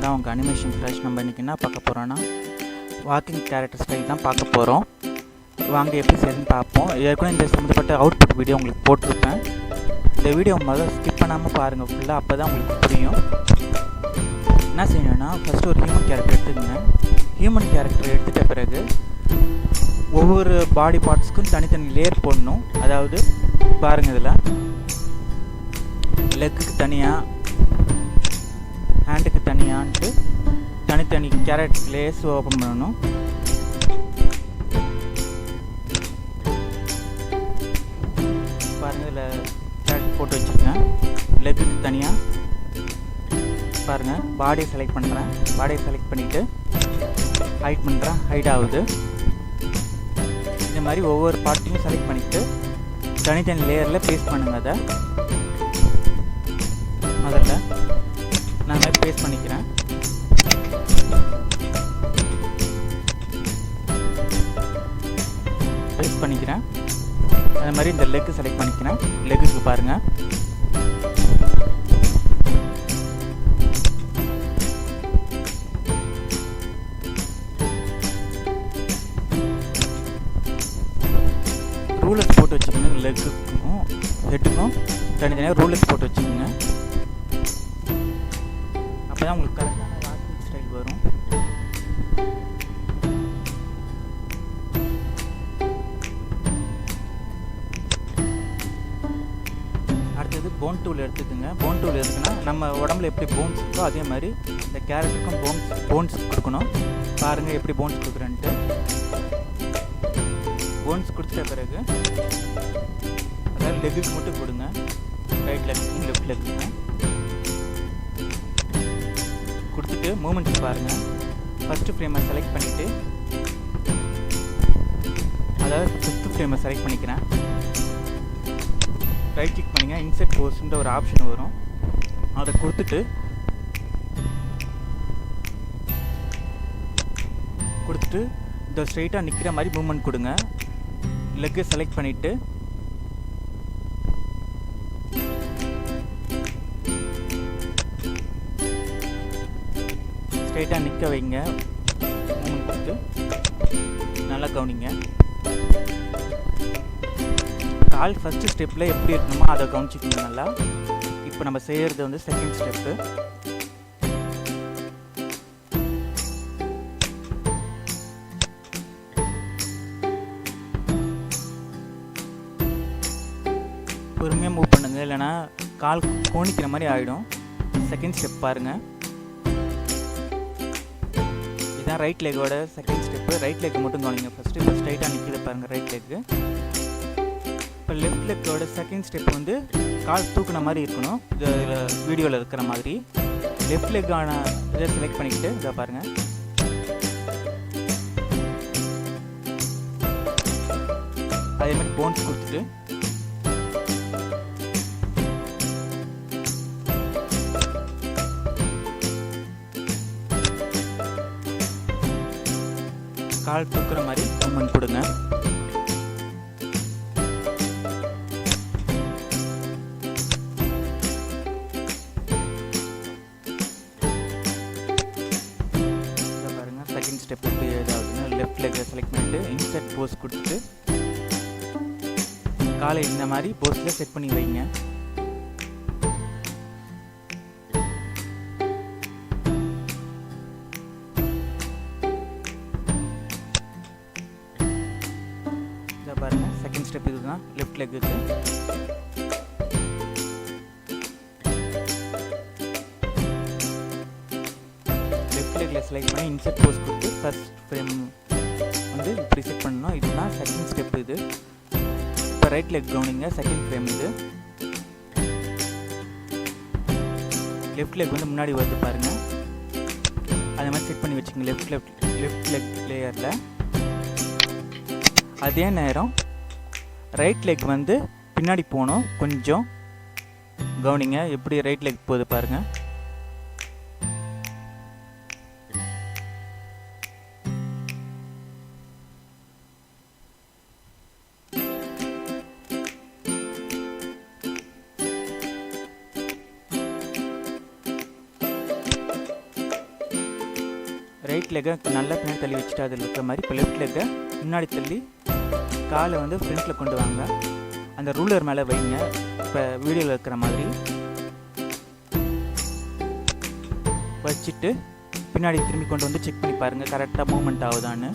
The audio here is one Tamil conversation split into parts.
சேனலில் அவங்க அனிமேஷன் ஃப்ரெஷ். நம்ம இன்றைக்கி என்ன பார்க்க போகிறோன்னா வாக்கிங் கேரக்டர் ஸ்டைல் தான் பார்க்க போகிறோம். வாங்க எப்படி செய்யணும்னு பார்ப்போம். ஏற்கனவே இந்த சம்மந்தப்பட்ட அவுட்புட் வீடியோ உங்களுக்கு போட்டிருப்பேன். இந்த வீடியோ முதல்ல ஸ்கிப் பண்ணாமல் பாருங்கள் ஃபுல்லாக, அப்போ தான் உங்களுக்கு புரியும். என்ன செய்யணும்னா ஃபஸ்ட்டு ஒரு ஹியூமன் கேரக்டர் எடுத்துக்கங்க. ஹியூமன் கேரக்டர் எடுத்துகிட்ட பிறகு ஒவ்வொரு பாடி பார்ட்ஸ்க்கும் தனித்தனி லேயர் போடணும். அதாவது பாருங்கள், இதில் லெக்குக்கு தனியாக, ஹேண்டுக்கு தனியான்ட்டு தனித்தனி கேரக்டர் லேயர்ஸ் ஓப்பன் பண்ணணும். பாருங்கள், இதில் கேரக்டர் போட்டு வச்சுருக்கேன். லெக்குக்கு தனியாக பாருங்கள், பாடியை செலக்ட் பண்ணுறேன். பாடியை செலக்ட் பண்ணிவிட்டு ஹைட் பண்ணுறேன். ஹைட் ஆகுது. இந்த மாதிரி ஒவ்வொரு பார்ட்டையும் செலக்ட் பண்ணிவிட்டு தனித்தனி லேயரில் பேஸ்ட் பண்ணுங்கள். அதை முதல்ல நான் மாதிரி பேஸ்ட் பண்ணிக்கிறேன். பேஸ்ட் பண்ணிக்கிறேன். அது மாதிரி இந்த லெக்கு செலக்ட் பண்ணிக்கிறேன். லெக்குக்கு பாருங்கள், ரூலர்ஸ் போட்டு வச்சுக்கோங்க. லெக்குக்கும் ஹெட்டுக்கும் தனித்தனியாக ரூலர்ஸ் போட்டு வச்சுக்கோங்க. அப்போ தான் உங்களுக்கு கரெக்டான வாக்கிங் ஸ்டைல் வரும். அடுத்தது போன் டூல் எடுத்துக்கோங்க. போன் டூல் எடுத்துன்னா நம்ம உடம்புல எப்படி போன்ஸ் இருக்கோ அதே மாதிரி இந்த கேரக்டருக்கும் போன்ஸ் கொடுக்கணும். பாருங்கள் எப்படி போன்ஸ் கொடுக்குறேன்ட்டு. போன்ஸ் கொடுத்த பிறகு அதாவது லெக்குக்கு மட்டும் கொடுங்க. ரைட் லெக்குக்கும் லெஃப்ட் லெக்குக்கும் கொடுத்துட்டு மூமெண்ட்ஸ் பாருங்கள். ஃபஸ்ட்டு ஃப்ரேமை செலக்ட் பண்ணிவிட்டு, அதாவது ஃபிஃப்த்து ஃப்ரேமை செலக்ட் பண்ணிக்கிறேன். ரைட் கிளிக் பண்ணிங்க. இன்செர்ட் போஸ்ன்ற ஒரு ஆப்ஷன் வரும். அதை கொடுத்துட்டு இந்த ஸ்ட்ரெயிட்டாக நிற்கிற மாதிரி மூமெண்ட் கொடுங்க. லெக்கு செலக்ட் பண்ணிவிட்டு ஸ்ட்ரெயிட்டாக நிற்க வைங்க. மூமெண்ட் கொடுத்து நல்லா கவனிங்க. கால் ஃபஸ்ட்டு ஸ்டெப்பில் எப்படி இருக்கணுமோ அதை கவனிச்சிக்கணும் நல்லா. இப்போ நம்ம செய்கிறது வந்து செகண்ட் ஸ்டெப்பு. பொறுமையாக மூவ் பண்ணுங்கள், இல்லைனா கால் கோணிக்கிற மாதிரி ஆகிடும். செகண்ட் ஸ்டெப் பாருங்கள். இதுதான் ரைட் லெக்கோட செகண்ட் ஸ்டெப்பு. ரைட் லெக்கு மட்டும் கவனிங்க ஃபஸ்ட்டு. இப்போ ஸ்ட்ரைட்டாக நிற்கிது பாருங்கள் ரைட் லெக்கு. இப்போ லெஃப்ட் லெக்கோட செகண்ட் ஸ்டெப் வந்து கால் தூக்குன மாதிரி இருக்கணும். இதில் வீடியோவில் இருக்கிற மாதிரி லெஃப்ட் லெக்கான இதை செலக்ட் பண்ணிக்கிட்டு இதை பாருங்கள். அதே மாதிரி போன்ஸ் கொடுத்துட்டு கால் தூக்குற மாதிரி மூமெண்ட் கொடுங்க. பாருங்க செகண்ட் ஸ்டெப் எப்படி ஏதாவதுன்னு லெஃப்ட் லெக்கை செலக்ட் பண்ணிட்டு இன்செர்ட் போஸ் கொடுத்துட்டு காலை இந்த மாதிரி போஸ்டில் செட் பண்ணி வைங்க. பாருங்க செகண்ட் ஸ்டெப் இதுதான் லெஃப்ட் லெக்குக்கு. லெஃப்ட் லெக்கில் செலக்ட் பண்ணி இன்செர்ட் போஸ் கொடுத்து ஃபர்ஸ்ட் ஃப்ரேம் வந்து இப்படி செட் பண்ணணும். இதுதான் செகண்ட் ஸ்டெப். இது இப்போ ரைட் லெக் கவனிங்க. செகண்ட் ஃப்ரேம் இது. லெஃப்ட் லெக் வந்து முன்னாடி வருது பாருங்கள். அதே மாதிரி செட் பண்ணி வச்சுக்கோங்க லெஃப்ட் லெக் லேயரில். அதே நேரம் ரைட் லெக் வந்து பின்னாடி போகணும். கொஞ்சம் கவனிங்க எப்படி ரைட் லெக் போகுது பாருங்கள். லெக்கை நல்லா பின்னாடி தள்ளி வச்சுட்டு அதில் இருக்கிற மாதிரி இப்போ லெஃப்ட் லெக்கை முன்னாடி தள்ளி காலை வந்து ஃப்ரண்ட்டில் கொண்டு வாங்க. அந்த ரூலர் மேலே வைங்க. இப்போ வீடியோவில் இருக்கிற மாதிரி வச்சுட்டு பின்னாடி திரும்பி கொண்டு வந்து செக் பண்ணி பாருங்கள் கரெக்டாக மூவ்மெண்ட் ஆகுதான்னு.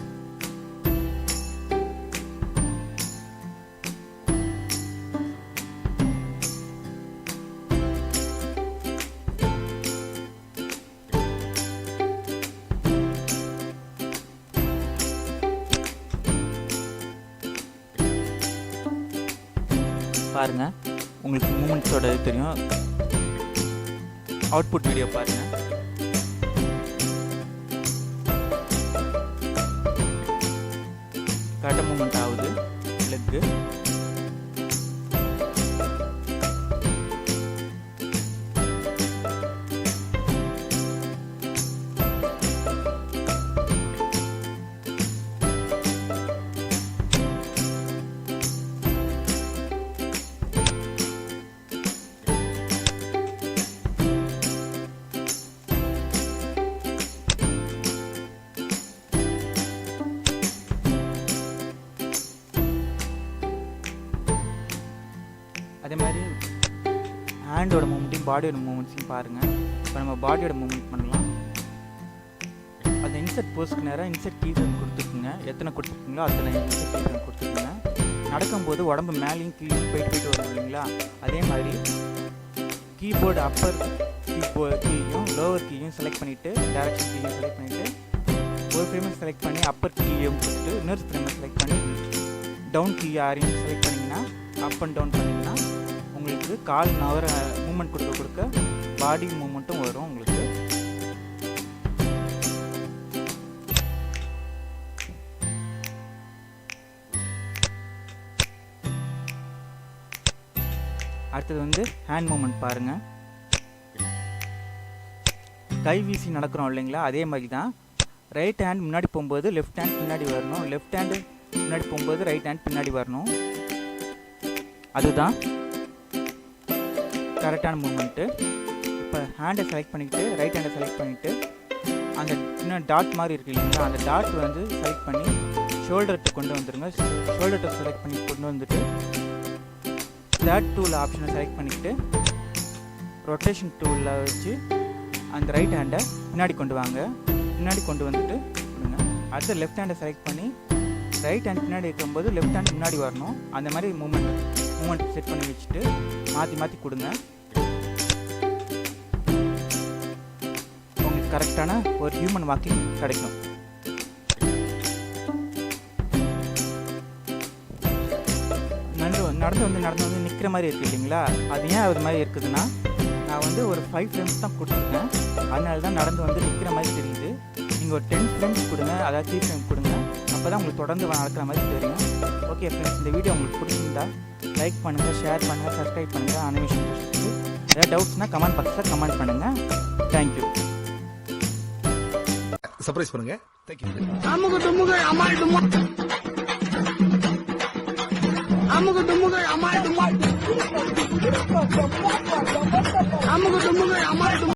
பாருங்க, உங்களுக்கு மூமெண்ட்ஸோட தெரியும். அவுட்புட் வீடியோ பாருங்க. கரெக்டாக மூமெண்ட் ஆகுது லெக்கு. அதே மாதிரி ஹேண்டோட மூமெண்ட்டையும் பாடியோட மூமெண்ட்ஸையும் பாருங்கள். இப்போ நம்ம பாடியோட மூமெண்ட் பண்ணலாம். அந்த இன்சர்ட் போஸ்ட்க்கு நேராக இன்சர்ட் கீஸ் கொடுத்துருக்குங்க. எத்தனை கொடுத்துருக்கீங்களோ அத்தனை இன்சர்ட் கீஸ் கொடுத்துருக்குங்க. நடக்கும்போது உடம்பு மேலேயும் கீழே போயிட்டு வரும் இல்லைங்களா, அதே மாதிரி கீபோர்டு அப்பர் கீயும் லோவர் கீயும் செலக்ட் பண்ணிவிட்டு டேரக்ஷன் கீயும் செலக்ட் பண்ணிவிட்டு ஒரு ஃப்ரேமை செலக்ட் பண்ணி அப்பர் கீயும் கொடுத்துட்டு இன்னொரு ஃப்ரேமை செலக்ட் பண்ணி டவுன் கீ யாரையும் செலக்ட் பண்ணிங்கன்னா அப் அண்ட் டவுன் பண்ணிங்கன்னா உங்களுக்கு கால் நவர மூமெண்ட் கொடுக்க பாடி மூமெண்ட்டும் வரும் உங்களுக்கு. அடுத்தது வந்து ஹேண்ட் மூமெண்ட் பாருங்க. கை வீசி நடக்கிறோம் இல்லைங்களா, அதே மாதிரி தான் ரைட் ஹேண்ட் முன்னாடி போகும்போது லெஃப்ட் ஹேண்ட் பின்னாடி வரணும், லெஃப்ட் ஹேண்டு முன்னாடி போகும்போது ரைட் ஹேண்ட் பின்னாடி வரணும். அதுதான் கரெக்டான மூமெண்ட்டு. இப்போ ஹேண்டை செலக்ட் பண்ணிக்கிட்டு ரைட் ஹேண்டை செலக்ட் பண்ணிவிட்டு அந்த இன்னும் டாட் மாதிரி இருக்குது இல்லைங்களா, அந்த டாட் வந்து செலக்ட் பண்ணி ஷோல்டர்ட்டு கொண்டு வந்துடுங்க. ஷோல்டர்ட்டை செலக்ட் பண்ணி கொண்டு வந்துட்டு தேர்ட் டூல் ஆப்ஷனை செலக்ட் பண்ணிக்கிட்டு ரொட்டேஷன் டூலில் வச்சு அந்த ரைட் ஹேண்டை பின்னாடி கொண்டு வாங்க. பின்னாடி கொண்டு வந்துட்டு கொடுங்க. அடுத்து லெஃப்ட் ஹேண்டை செலக்ட் பண்ணி ரைட் ஹேண்ட் பின்னாடி இருக்கும்போது லெஃப்ட் ஹேண்ட் முன்னாடி வரணும். அந்த மாதிரி மூமெண்ட் செட் பண்ணி வச்சுட்டு மாற்றி கொடுங்க. உங்களுக்கு கரெக்டான ஒரு ஹியூமன் வாக்கிங் கிடைக்கும். நடந்து வந்து நிற்கிற மாதிரி இருக்குது இல்லைங்களா, அது ஏன் அது மாதிரி இருக்குதுன்னா நான் வந்து ஒரு 5 ஃப்ரேம்ஸ் தான் கொடுத்துருக்கேன். அதனால தான் நடந்து வந்து நிற்கிற மாதிரி தெரியுது. நீங்கள் ஒரு 10 ஃப்ரேம்ஸ் கொடுங்க, அதாவது 3 ஃப்ரேம் கொடுங்க. அப்போ தான் உங்களுக்கு தொடர்ந்து நடக்கிற மாதிரி தெரியும். ஓகே ஃப்ரெண்ட்ஸ், இந்த வீடியோ உங்களுக்கு பிடிச்சிருந்தா லைக் பண்ணுங்கள், ஷேர் பண்ணுங்கள், சப்ஸ்கிரைப் பண்ணுங்கள். அனிமேஷன் ஏதாவது டவுட்ஸ்னால் கமெண்ட் பாக்ஸில் கமெண்ட் பண்ணுங்கள். தேங்க்யூ. சர்ப்ரைஸ் பண்ணுங்க. தேங்க்யூ. அமுகு டுமுகு அமால்